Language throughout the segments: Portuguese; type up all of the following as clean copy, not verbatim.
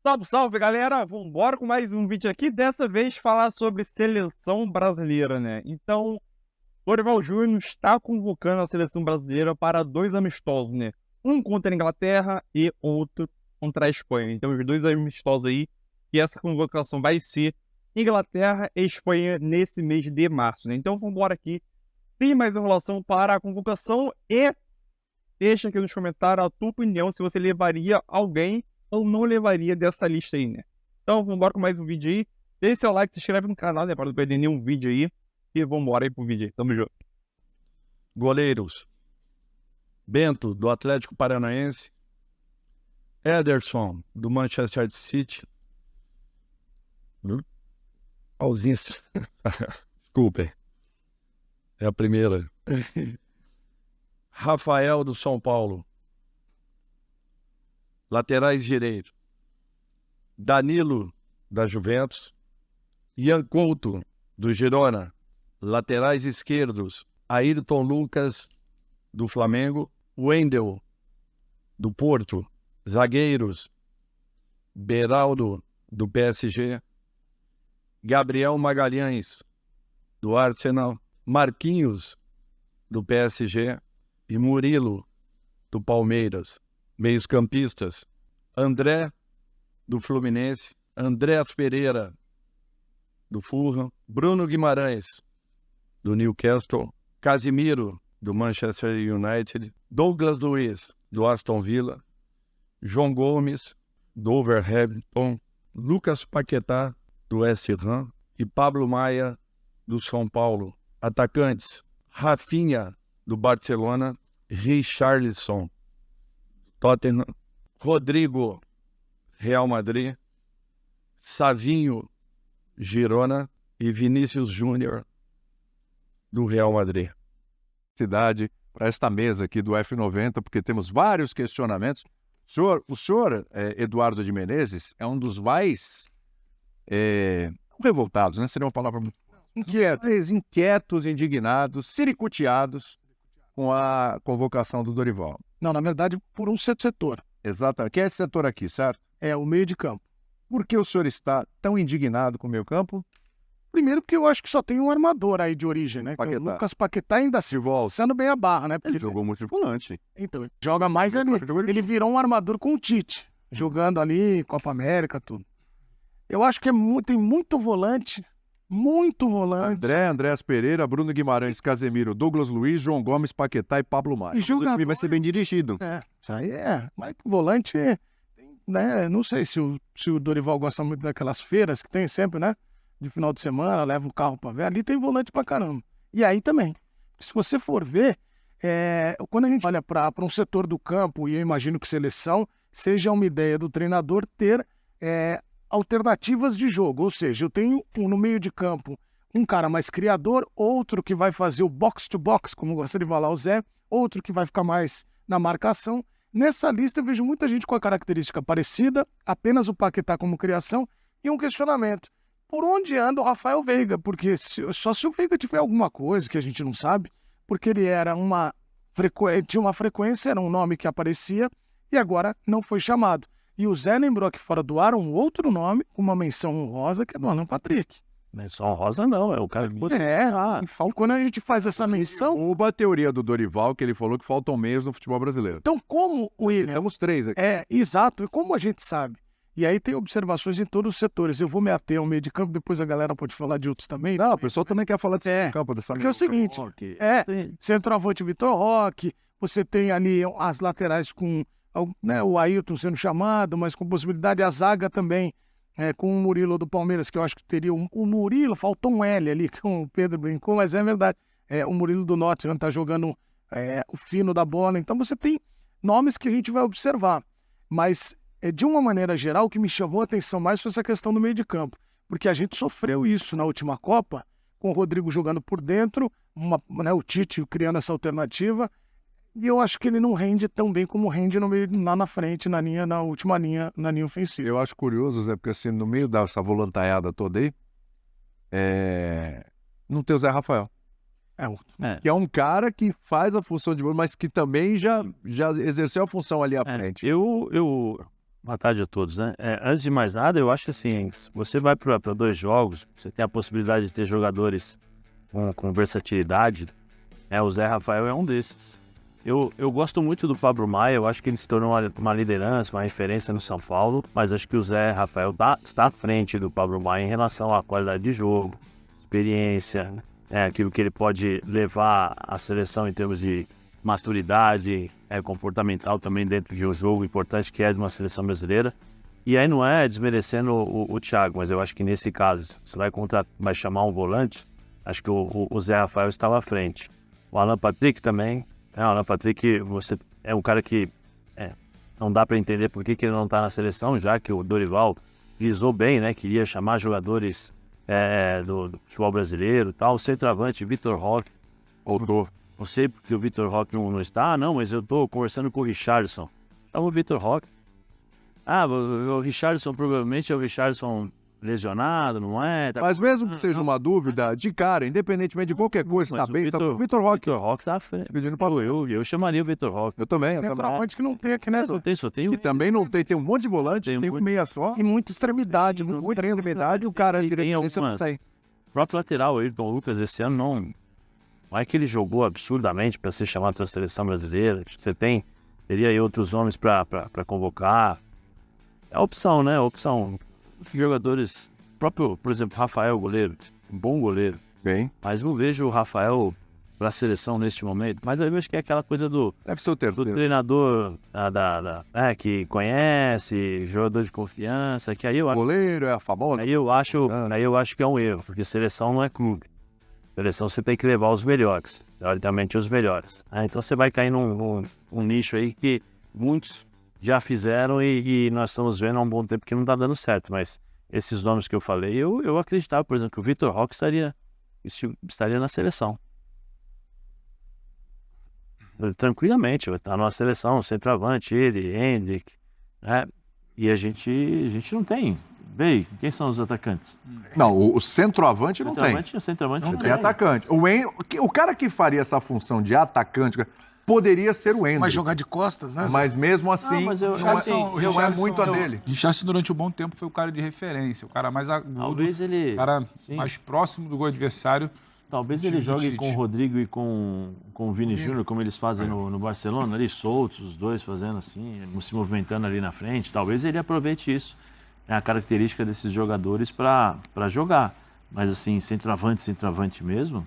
Salve, salve, galera! Vambora com mais um vídeo aqui, dessa vez falar sobre seleção brasileira, né? Então, Dorival Júnior está convocando a seleção brasileira para dois amistosos, né? Um contra a Inglaterra e outro contra a Espanha. Então, os dois amistosos aí, e essa convocação vai ser Inglaterra e Espanha nesse mês de março, né? Então, vambora aqui, sem mais enrolação para a convocação e deixa aqui nos comentários a tua opinião se você levaria alguém ou não levaria dessa lista aí, né? Então, vambora com mais um vídeo aí. Deixe seu like, se inscreve no canal, né? Para não perder nenhum vídeo aí. E vambora aí pro vídeo aí. Tamo junto. Goleiros: Bento, do Atlético Paranaense. Ederson, do Manchester City. Ausência. Desculpem. É a primeira. Rafael, do São Paulo. Laterais direito: Danilo, da Juventus. Ian Couto, do Girona. Laterais esquerdos: Ayrton Lucas, do Flamengo. Wendel, do Porto. Zagueiros: Beraldo, do PSG. Gabriel Magalhães, do Arsenal. Marquinhos, do PSG. E Murilo, do Palmeiras. Meios-campistas: André, do Fluminense. Andréas Pereira, do Fulham. Bruno Guimarães, do Newcastle. Casimiro, do Manchester United. Douglas Luiz, do Aston Villa. João Gomes, do Wolverhampton. Lucas Paquetá, do West Ham. E Pablo Maia, do São Paulo. Atacantes: Rafinha, do Barcelona. Richarlison, Tottenham. Rodrigo, Real Madrid. Savinho, Girona. E Vinícius Júnior, do Real Madrid. Cidade para esta mesa aqui do F90, porque temos vários questionamentos. O senhor Eduardo de Menezes, é um dos mais revoltados, né? Seria uma palavra muito inquietos, indignados, siricuteados com a convocação do Dorival. Não, na verdade, por um setor. Exatamente. Que é esse setor aqui, certo? É o meio de campo. Por que o senhor está tão indignado com o meio campo? Primeiro porque eu acho que só tem um armador aí de origem, né? Que é o Paquetá. Lucas Paquetá ainda se sendo bem a barra, né? Porque Ele jogou muito de volante. Então, ele joga mais ali. Ele virou um armador com o Tite, jogando ali, Copa América, tudo. Eu acho que tem muito volante. Andréas Pereira, Bruno Guimarães, Casemiro, Douglas Luiz, João Gomes, Paquetá e Pablo Maia. E jogadores... O time vai ser bem dirigido. Isso aí mas volante, né? Não sei se o Dorival gosta muito daquelas feiras que tem sempre, né? De final de semana, leva um carro pra ver. Ali tem volante pra caramba. E aí também. Se você for ver, quando a gente olha para um setor do campo, e eu imagino que seleção seja uma ideia do treinador ter alternativas de jogo. Ou seja, eu tenho no meio de campo um cara mais criador, outro que vai fazer o box-to-box, como gosta de falar o Zé, outro que vai ficar mais na marcação. Nessa lista eu vejo muita gente com a característica parecida, apenas o Paquetá como criação, e um questionamento: por onde anda o Rafael Veiga? Porque só se o Veiga tiver alguma coisa que a gente não sabe, porque ele era tinha uma frequência, era um nome que aparecia, e agora não foi chamado. E o Zé lembrou aqui fora do ar um outro nome, com uma menção honrosa, que é do Alan Patrick. Menção honrosa não, é o cara que... E quando a gente faz essa menção... Derruba a teoria do Dorival, que ele falou que faltam meios no futebol brasileiro. Então, como o William... Temos 3 aqui. Exato. E como a gente sabe? E aí tem observações em todos os setores. Eu vou me ater ao meio de campo, depois a galera pode falar de outros também. Não, o pessoal também quer falar de campo. Porque é o seguinte, centroavante Vitor Roque, você tem ali as laterais com o Ayrton sendo chamado, mas com possibilidade, a zaga também, com o Murilo do Palmeiras, que eu acho que teria o Murilo, faltou um L ali, com o Pedro brincou, mas é verdade. O Murilo do Nottingham tá jogando o fino da bola, então você tem nomes que a gente vai observar, mas de uma maneira geral, o que me chamou a atenção mais foi essa questão do meio de campo, porque a gente sofreu isso na última Copa, com o Rodrigo jogando por dentro, o Tite criando essa alternativa, e eu acho que ele não rende tão bem como rende no meio, lá na frente, na última linha, na linha ofensiva. Eu acho curioso, Zé, porque assim, no meio dessa volantaiada toda aí, não tem o Zé Rafael. Que é um cara que faz a função de volante, mas que também já exerceu a função ali à frente. Eu Boa tarde a todos, né? Antes de mais nada, eu acho que assim, se você vai para 2 jogos, você tem a possibilidade de ter jogadores com versatilidade, o Zé Rafael é um desses. Eu gosto muito do Pablo Maia, eu acho que ele se tornou uma liderança, uma referência no São Paulo, mas acho que o Zé Rafael está à frente do Pablo Maia em relação à qualidade de jogo, experiência, aquilo que ele pode levar à seleção em termos de maturidade comportamental também dentro de um jogo importante que é de uma seleção brasileira. E aí não é desmerecendo o Thiago, mas eu acho que nesse caso, você vai chamar um volante, acho que o Zé Rafael estava à frente. O Alan Patrick também. O Alan Patrick, você é um cara que não dá para entender por que ele não está na seleção, já que o Dorival visou bem, né? Queria chamar jogadores do futebol brasileiro e tal. O centroavante, Vitor Roque. Voltou. Não sei porque o Vitor Roque não está. Não, mas eu estou conversando com o Richarlison. Chama o Vitor Roque. O Richarlison provavelmente é o Richarlison lesionado, não é? Mas mesmo que seja uma dúvida, de cara, independentemente de qualquer coisa, está bem, o Vitor Roque. Vitor Roque tá à frente. Pedindo pra... Eu chamaria o Vitor Roque. Eu também. Centroavante que não tem aqui nessa. Só tem Que também não tem um monte de volante, tem um meia só. E muita extremidade. Muita extremidade, o cara tem direito algumas. tem. O próprio lateral, o Ayrton Lucas, esse ano não é que ele jogou absurdamente para ser chamado da seleção brasileira. Você teria aí outros nomes para convocar. É a opção, né? Jogadores, próprio, por exemplo, Rafael, goleiro, um bom goleiro. Bem. Mas não vejo o Rafael para a seleção neste momento. Mas eu acho que é aquela coisa do Deve ser o do terceiro. treinador que conhece, jogador de confiança, que aí eu O goleiro é a famosa. Aí eu acho que é um erro, porque seleção não é clube. Seleção você tem que levar os melhores, teoricamente os melhores. Então você vai cair num nicho aí que muitos já fizeram e nós estamos vendo há um bom tempo que não está dando certo. Mas esses nomes que eu falei, eu acreditava, por exemplo, que o Vitor Roque estaria na seleção. Tranquilamente, está numa seleção, centroavante, ele, Hendrick, né? E a gente não tem. Bem, quem são os atacantes? Não, o centroavante não tem. O centroavante não Tem tem. atacante. O cara que faria essa função de atacante poderia ser o Ender. Mas jogar de costas, né? Mas mesmo assim, mas eu- não, assim, não é muito a dele. Richarlison durante um bom tempo foi o cara de referência, o cara mais agudo, Talvez ele, o cara sim, mais próximo do gol adversário. talvez time ele do jogue Tite. com o Rodrigo e com o Vini Júnior, como eles fazem no Barcelona, ali soltos, os dois fazendo assim, se movimentando ali na frente. Talvez ele aproveite isso. É a característica desses jogadores para jogar. Mas assim, centroavante mesmo.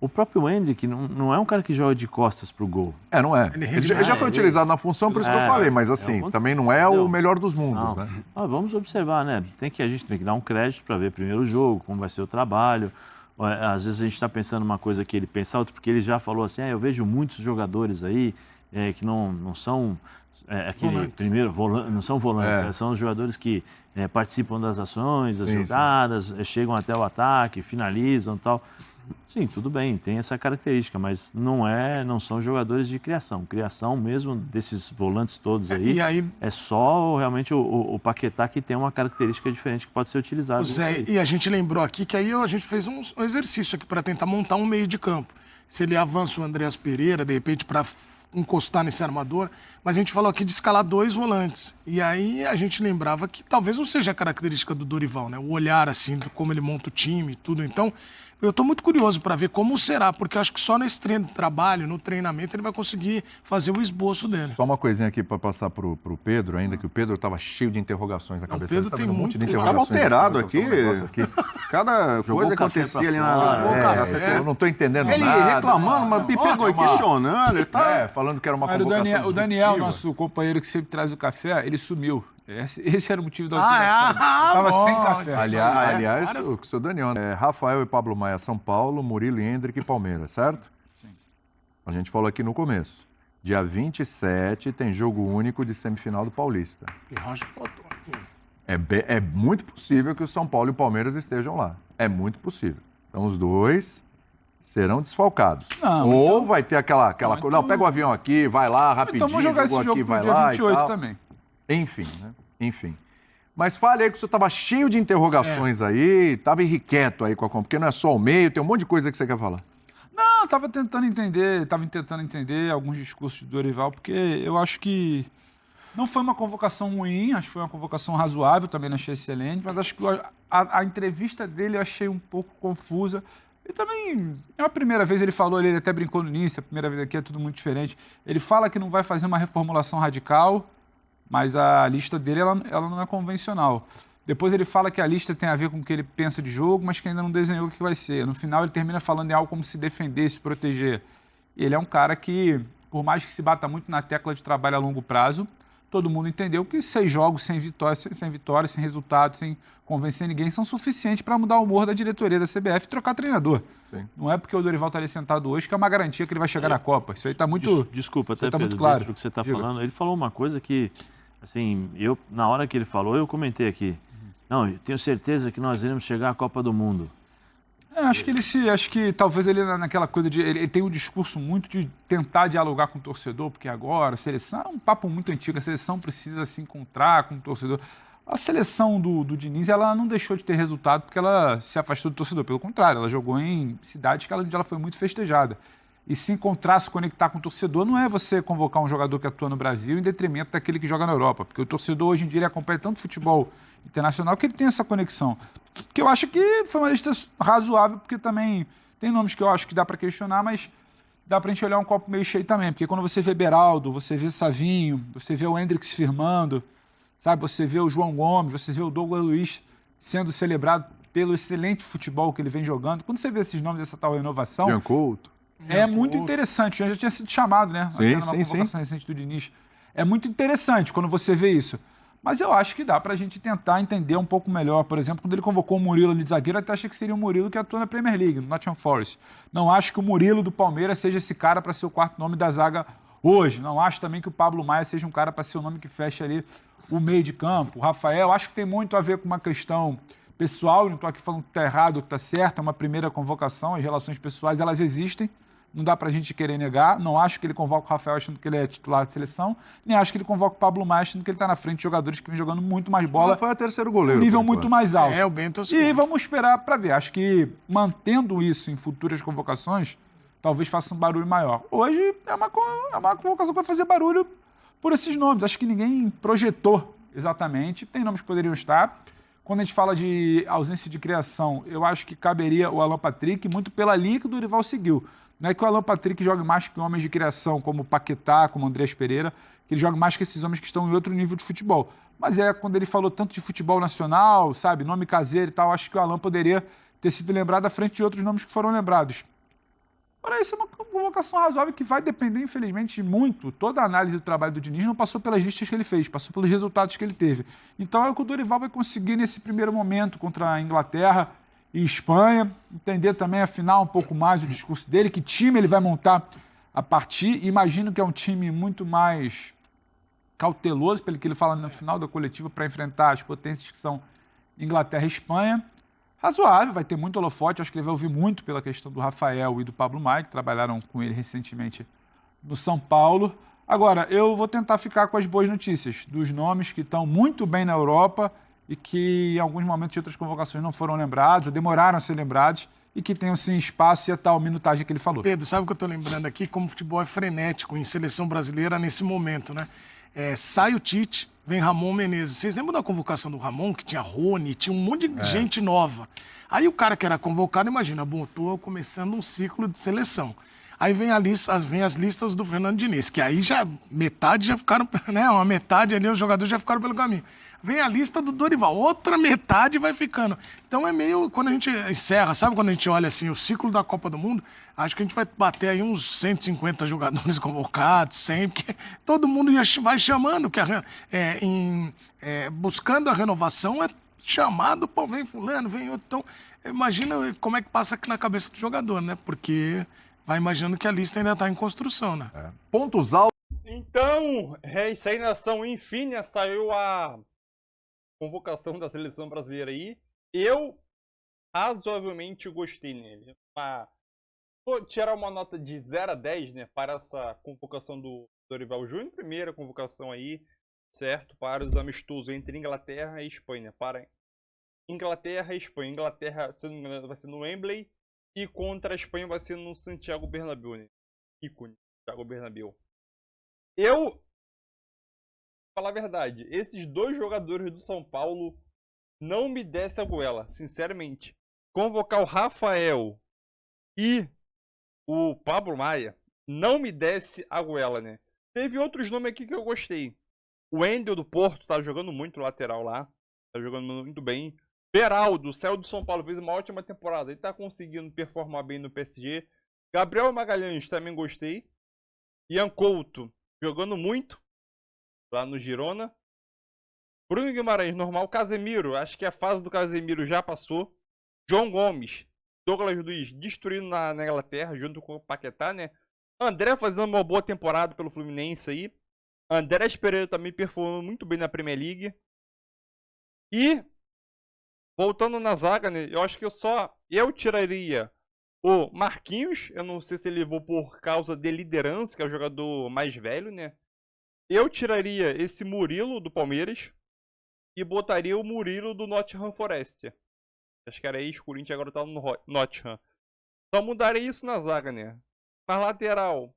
O próprio Hendrick não é um cara que joga de costas pro gol. Não é. Ele já foi utilizado na função, por isso que eu falei, mas assim, também não é o melhor dos mundos, Não. né? Vamos observar, né? A gente tem que dar um crédito para ver primeiro o jogo, como vai ser o trabalho. Às vezes a gente está pensando uma coisa que ele pensa outra, porque ele já falou assim, eu vejo muitos jogadores aí que não são aquele volantes. primeiro não são volantes, são os jogadores que participam das ações, das jogadas, chegam até o ataque, finalizam e tal. Sim, tudo bem, tem essa característica, mas não são jogadores de criação. Criação mesmo desses volantes todos aí, E aí, é só realmente o Paquetá que tem uma característica diferente que pode ser utilizado. Zé, e a gente lembrou aqui que aí a gente fez um exercício aqui para tentar montar um meio de campo. Se ele avança o Andreas Pereira, de repente, para encostar nesse armador, mas a gente falou aqui de escalar 2 volantes. E aí a gente lembrava que talvez não seja a característica do Dorival, né? O olhar, assim, de como ele monta o time e tudo. Então, eu estou muito curioso para ver como será, porque eu acho que só nesse treino de trabalho, no treinamento, ele vai conseguir fazer o esboço dele. Só uma coisinha aqui para passar pro Pedro, ainda que o Pedro estava cheio de interrogações na cabeça. Pedro Ele tá tem vendo muito- de Tava interrogações. alterado Deixa eu falar um aqui. negócio Cada Jogou coisa o café acontecia ali pra na. fora. Jogou o café. Eu não tô entendendo Ele nada. reclamando, mas me pegou e questionando. Ele tá... Falando que era uma Mas convocação o Daniel, disruptiva. nosso companheiro que sempre traz o café, ele sumiu. Esse era o motivo da Ah, alteração. Tava bom. sem café. Aliás, o seu Daniel, Rafael e Pablo Maia, São Paulo, Murilo e Hendrick e Palmeiras, certo? Sim. A gente falou aqui no começo. Dia 27 tem jogo único de semifinal do Paulista. E Rocha botou aqui. É muito possível que o São Paulo e o Palmeiras estejam lá. É muito possível. Então os dois serão desfalcados. Não, Ou então- vai ter aquela coisa. então- Não, pega o avião aqui, vai lá rapidinho, Então vamos jogar esse jogou jogo aqui, pro vai dia lá 28 e tal. também. Enfim, né? Enfim. Mas fale aí que o senhor estava cheio de interrogações aí, estava irrequieto aí com a porque não é só o meio, tem um monte de coisa que você quer falar. Não, eu tava tentando entender alguns discursos de Dorival, porque eu acho que Não foi uma convocação ruim, acho que foi uma convocação razoável, também não achei excelente, mas acho que a entrevista dele eu achei um pouco confusa. E também, é a primeira vez ele falou, ele até brincou no início, a primeira vez aqui é tudo muito diferente. Ele fala que não vai fazer uma reformulação radical, mas a lista dele ela não é convencional. Depois ele fala que a lista tem a ver com o que ele pensa de jogo, mas que ainda não desenhou o que vai ser. No final ele termina falando em algo como se defender, se proteger. Ele é um cara que, por mais que se bata muito na tecla de trabalho a longo prazo, todo mundo entendeu que 6 jogos sem vitória, sem resultado, sem convencer ninguém, são suficientes para mudar o humor da diretoria da CBF e trocar treinador. Sim. Não é porque o Dorival está ali sentado hoje que é uma garantia que ele vai chegar na Copa. Isso aí está muito... Desculpa, até tá Pedro, muito claro. dentro do que você está falando. Ele falou uma coisa que, assim, na hora que ele falou, eu comentei aqui. Não, eu tenho certeza que nós iremos chegar à Copa do Mundo. Acho que talvez ele naquela coisa de... Ele tem um discurso muito de tentar dialogar com o torcedor, porque agora a seleção é um papo muito antigo, a seleção precisa se encontrar com o torcedor. A seleção do Diniz, ela não deixou de ter resultado porque ela se afastou do torcedor, pelo contrário, ela jogou em cidades onde ela foi muito festejada. E se encontrar, se conectar com o torcedor, não é você convocar um jogador que atua no Brasil em detrimento daquele que joga na Europa, porque o torcedor hoje em dia ele acompanha tanto futebol internacional que ele tem essa conexão. Que eu acho que foi uma lista razoável, porque também tem nomes que eu acho que dá para questionar, mas dá para a gente olhar um copo meio cheio também, porque quando você vê Beraldo, você vê Savinho, você vê o Hendrix firmando, sabe? Você vê o João Gomes, você vê o Douglas Luiz sendo celebrado pelo excelente futebol que ele vem jogando. Quando você vê esses nomes, essa tal renovação... Jean Couto. É muito interessante. O Jean já tinha sido chamado, né? Até numa Sim. convocação recente do Diniz. É muito interessante quando você vê isso. Mas eu acho que dá pra gente tentar entender um pouco melhor. Por exemplo, quando ele convocou o Murilo ali de zagueiro, eu até achei que seria o Murilo que atua na Premier League, no Nottingham Forest. Não acho que o Murilo do Palmeiras seja esse cara para ser o quarto nome da zaga hoje. Não acho também que o Pablo Maia seja um cara para ser o nome que fecha ali o meio de campo. O Rafael, acho que tem muito a ver com uma questão pessoal. Não estou aqui falando que está errado ou que está certo. É uma primeira convocação. As relações pessoais, elas existem. Não dá pra gente querer negar. Não acho que ele convoca o Rafael achando que ele é titular de seleção, nem acho que ele convoca o Pablo Maia achando que ele tá na frente de jogadores que vem jogando muito mais bola. Foi o terceiro goleiro. Um nível muito mais alto. O Bento é o E segundo. vamos esperar para ver. Acho que mantendo isso em futuras convocações, talvez faça um barulho maior. Hoje é uma convocação que vai fazer barulho por esses nomes. Acho que ninguém projetou exatamente. Tem nomes que poderiam estar. Quando a gente fala de ausência de criação, eu acho que caberia o Alan Patrick, muito pela linha que o Dorival seguiu. Não é que o Alan Patrick jogue mais que homens de criação, como o Paquetá, como o Andrés Pereira, que ele joga mais que esses homens que estão em outro nível de futebol. Mas quando ele falou tanto de futebol nacional, sabe, nome caseiro e tal, acho que o Alan poderia ter sido lembrado à frente de outros nomes que foram lembrados. Ora, isso é uma convocação razoável que vai depender, infelizmente, muito. Toda a análise do trabalho do Diniz não passou pelas listas que ele fez, passou pelos resultados que ele teve. Então é o que o Dorival vai conseguir nesse primeiro momento contra a Inglaterra e Espanha, entender também, afinal, um pouco mais o discurso dele, que time ele vai montar a partir. Imagino que é um time muito mais cauteloso, pelo que ele fala no final da coletiva, para enfrentar as potências que são Inglaterra e Espanha. Razoável, vai ter muito holofote, acho que ele vai ouvir muito pela questão do Rafael e do Pablo Maia, que trabalharam com ele recentemente no São Paulo. Agora, eu vou tentar ficar com as boas notícias dos nomes que estão muito bem na Europa e que em alguns momentos de outras convocações não foram lembrados, ou demoraram a ser lembrados, e que tenham sim espaço e a tal minutagem que ele falou. Pedro, sabe o que eu estou lembrando aqui? Como o futebol é frenético em seleção brasileira nesse momento, né? Sai o Tite, vem Ramon Menezes. Vocês lembram da convocação do Ramon, que tinha Rony, tinha um monte de gente nova. Aí o cara que era convocado, imagina, bom, tô começando um ciclo de seleção. Aí vem as listas do Fernando Diniz, que aí já metade já ficaram, né? Uma metade ali, os jogadores já ficaram pelo caminho. Vem a lista do Dorival, outra metade vai ficando. Então é meio, quando a gente encerra, sabe quando a gente olha assim, o ciclo da Copa do Mundo, acho que a gente vai bater aí uns 150 jogadores convocados, 100, porque todo mundo vai chamando, buscando a renovação, é chamado, pô, vem fulano, vem outro. Então, imagina como é que passa aqui na cabeça do jogador, né? Porque vai imaginando que a lista ainda está em construção, né? Pontos altos. Então, é isso aí, nação. Enfim, né, saiu a convocação da seleção brasileira aí. Eu razoavelmente gostei nele. Vou tirar uma nota de 0 a 10, né, para essa convocação do Dorival Júnior. Primeira convocação aí, certo, para os amistosos entre Inglaterra e Espanha. Para Inglaterra e Espanha. Inglaterra, se não me engano, vai ser no Wembley. E contra a Espanha vai ser no Santiago Bernabéu, né? Ícone, Santiago Bernabéu. Eu falar a verdade, esses dois jogadores do São Paulo não me desce a goela, sinceramente. Convocar o Rafael e o Pablo Maia não me desce a goela, né? Teve outros nomes aqui que eu gostei. O Wendel do Porto tá jogando muito lateral lá. Tá jogando muito bem. Beraldo, saiu do São Paulo, fez uma ótima temporada. Ele tá conseguindo performar bem no PSG. Gabriel Magalhães também gostei. Ian Couto, jogando muito lá no Girona. Bruno Guimarães, normal. Casemiro, acho que a fase do Casemiro já passou. João Gomes, Douglas Luiz destruindo na Inglaterra, junto com o Paquetá, né? André fazendo uma boa temporada pelo Fluminense aí. Andrés Pereira também performando muito bem na Premier League. E, voltando na zaga, né? Eu acho que eu tiraria o Marquinhos. Eu não sei se ele levou por causa de liderança, que é o jogador mais velho, né? Eu tiraria esse Murilo do Palmeiras e botaria o Murilo do Nottingham Forest. Acho que era ex-Corinthians, agora tá no Nottingham. Só mudaria isso na zaga, né? Na lateral,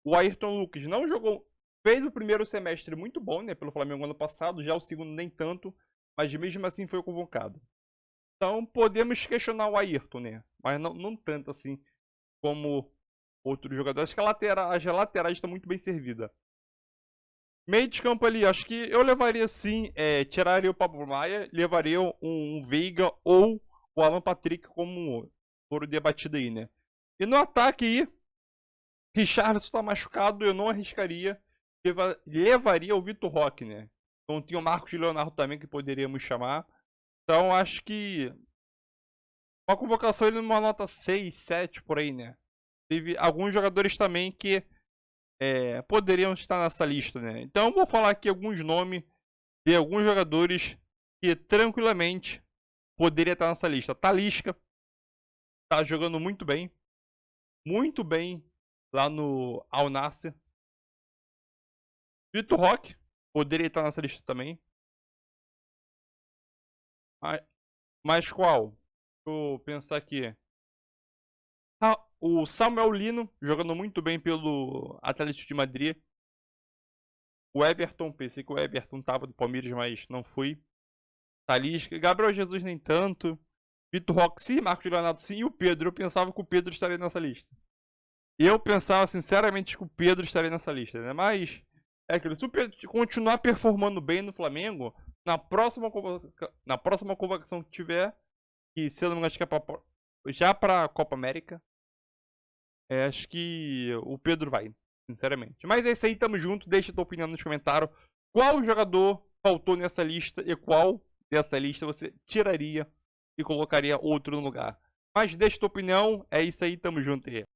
o Ayrton Lucas não jogou. Fez o primeiro semestre muito bom, né? Pelo Flamengo ano passado. Já o segundo nem tanto. Mas mesmo assim foi convocado. Então podemos questionar o Ayrton, né? Mas não tanto assim como outros jogadores. Acho que as laterais estão muito bem servidas. Meio de campo ali, acho que eu levaria sim, tiraria o Pablo Maia, levaria um Veiga ou o Alan Patrick como foram debatido aí, né? E no ataque aí, Richarlison está machucado, eu não arriscaria, levaria o Vitor Roque, né? Então tem o Marcos Leonardo também que poderíamos chamar. Então acho que uma convocação ele numa nota 6, 7 por aí, né? Teve alguns jogadores também que poderiam estar nessa lista, né? Então eu vou falar aqui alguns nomes de alguns jogadores que tranquilamente poderia estar nessa lista. Talisca tá jogando muito bem lá no Al Nassr. Vitor Roque poderia estar nessa lista também. Mas qual? Deixa eu pensar aqui. O Samuel Lino, jogando muito bem pelo Atlético de Madrid. O Everton, pensei que o Everton estava do Palmeiras, mas não foi. Talisca, Gabriel Jesus nem tanto. Vitor Roque sim, Marcos Leonardo sim. E o Pedro, eu pensava que o Pedro estaria nessa lista. Eu pensava sinceramente que o Pedro estaria nessa lista, né? Mas é aquilo, se o Pedro continuar performando bem no Flamengo, na próxima convocação que tiver, que se eu não me engano, acho que é já para a Copa América, acho que o Pedro vai, sinceramente. Mas é isso aí, tamo junto. Deixa a tua opinião nos comentários. Qual jogador faltou nessa lista e qual dessa lista você tiraria e colocaria outro no lugar? Mas deixa a tua opinião. É isso aí, tamo junto aí.